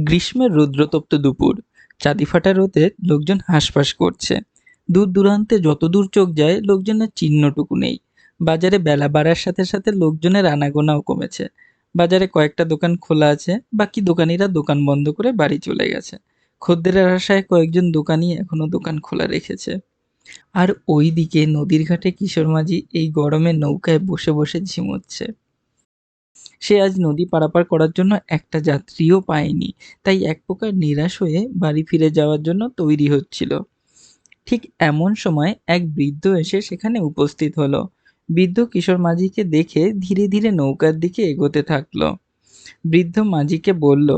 গ্রীষ্মের রৌদ্রতপ্ত দুপুর, চাঁদিফাটা রোদে লোকজন হাঁসফাঁস করছে। দূর দূরান্তে যতদূর চোখ যায় লোকজনের চিহ্নটুকু নেই। বাজারে বেলা বাড়ার সাথে সাথে লোকজনের আনাগোনাও কমেছে। বাজারে কয়েকটা দোকান খোলা আছে, বাকি দোকানিরা দোকান বন্ধ করে বাড়ি চলে গেছে। খদ্দেরের আশায় কয়েকজন দোকানি এখনো দোকান খোলা রেখেছে। আর ওইদিকে নদীর ঘাটে কিশোর মাঝি এই গরমে নৌকায় বসে বসে ঝিমোচ্ছে। সে আজ নদী পারাপার করার জন্য একটা যাত্রীও পায়নি, তাই এক প্রকার নিরাশ হয়ে বাড়ি ফিরে যাওয়ার জন্য তৈরি হচ্ছিল। ঠিক এমন সময় এক বৃদ্ধ এসে সেখানে উপস্থিত হলো। বৃদ্ধ কিশোর মাঝিকে দেখে ধীরে ধীরে নৌকার দিকে এগোতে থাকলো। বৃদ্ধ মাঝিকে বলল,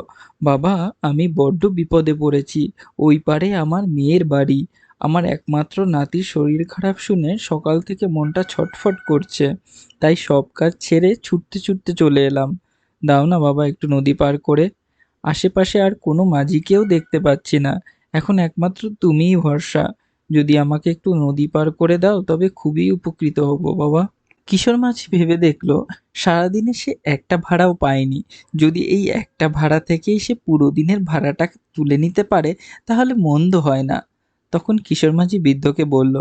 বাবা, আমি বড্ড বিপদে পড়েছি। ওই পারে আমার মেয়ের বাড়ি। আমার একমাত্র নাতির শরীর খারাপ শুনে সকাল থেকে মনটা ছটফট করছে, তাই সব কাজ ছেড়ে ছুটতে ছুটতে চলে এলাম। দাও না বাবা একটু নদী পার করে। আশেপাশে আর কোনো মাঝিকেও দেখতে পাচ্ছি না, এখন একমাত্র তুমিই ভরসা। যদি আমাকে একটু নদী পার করে দাও তবে খুবই উপকৃত হব বাবা। কিশোর মাঝি ভেবে দেখল, সারাদিনে সে একটা ভাড়াও পায়নি। যদি এই একটা ভাড়া থেকেই সে পুরো দিনের ভাড়াটা তুলে নিতে পারে তাহলে মন্দ হয় না। তখন কিশোর মাঝি বৃদ্ধকে বলল,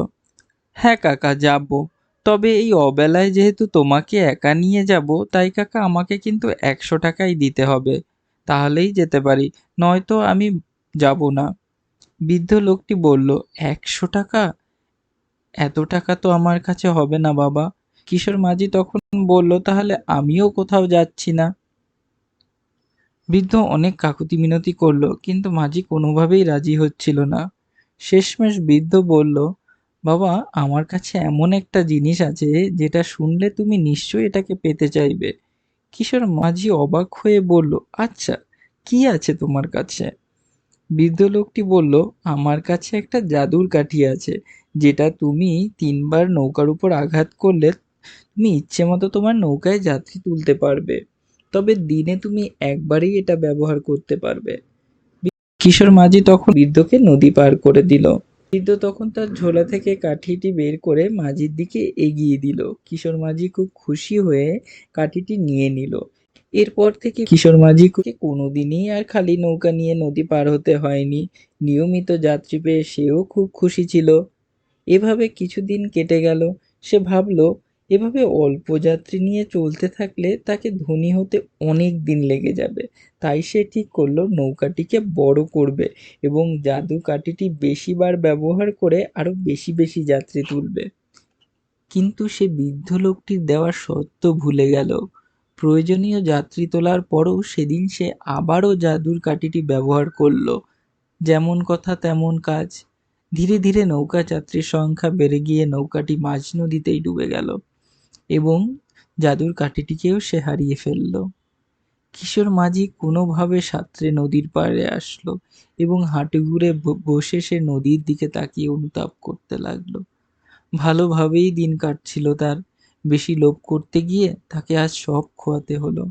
হ্যাঁ কাকা, যাব। তবে এই অবেলায় যেহেতু তোমাকে একা নিয়ে যাব, তাই কাকা আমাকে কিন্তু 100 টাকাই দিতে হবে। তাহলেই যেতে পারি, নয়তো আমি যাব না। বৃদ্ধ লোকটি বলল, 100 টাকা? এত টাকা তো আমার কাছে হবে না বাবা। কিশোর মাঝি তখন বলল, তাহলে আমিও কোথাও যাচ্ছি না। বৃদ্ধ অনেক কাকুতি মিনতি করল, কিন্তু মাঝি কোনোভাবেই রাজি হচ্ছিল না। শেষমেশ বৃদ্ধ বলল, বাবা, আমার কাছে এমন একটা জিনিস আছে যেটা শুনলে তুমি নিশ্চয়ই এটাকে পেতে চাইবে। কিশোর মাঝি অবাক হয়ে বলল, আচ্ছা, কি আছে তোমার কাছে? বৃদ্ধ লোকটি বলল, আমার কাছে একটা জাদুর কাঠি আছে, যেটা তুমি 3বার নৌকার উপর আঘাত করলে তুমি ইচ্ছে মতো তোমার নৌকায় যাত্রী তুলতে পারবে। তবে দিনে তুমি একবারই এটা ব্যবহার করতে পারবে। কিশোর মাঝি তখন বৃদ্ধকে নদী পার করে দিল। বৃদ্ধ তখন তার ঝোলা থেকে কাঠিটি বের করে মাঝির দিকে এগিয়ে দিল। কিশোর মাঝি খুব খুশি হয়ে কাঠিটি নিয়ে নিল। এরপর থেকে কিশোর মাঝিকে কোনোদিনই আর খালি নৌকা নিয়ে নদী পার হতে হয়নি। নিয়মিত যাত্রী পেয়ে সেও খুব খুশি ছিল। এভাবে কিছুদিন কেটে গেল। সে ভাবল, এভাবে অল্প যাত্রী নিয়ে চলতে থাকলে তাকে ধনী হতে অনেক দিন লেগে যাবে। তাই সে ঠিক করলো নৌকাটিকে বড় করবে এবং জাদু কাঠিটি বেশিবার ব্যবহার করে আরো বেশি বেশি যাত্রী তুলবে। কিন্তু সে বৃদ্ধ লোকটির দেওয়া শর্ত ভুলে গেল। প্রয়োজনীয় যাত্রী তোলার পরও সেদিন সে আবারও জাদুর কাঠিটি ব্যবহার করলো। যেমন কথা তেমন কাজ। ধীরে ধীরে নৌকা যাত্রীর সংখ্যা বেড়ে গিয়ে নৌকাটি মাঝ নদীতেই ডুবে গেল এবং জাদুর কাঠিটিকেও সে হারিয়ে ফেলল। কিশোর মাঝি কোনোভাবে সাঁতরে নদীর পাড়ে আসলো এবং হাঁটু ঘুরে বসে সে নদীর দিকে তাকিয়ে অনুতাপ করতে লাগলো। ভালোভাবেই দিন কাটছিল তার। বেশি লোভ করতে গিয়ে তাকে আজ সব খোয়াতে হলো।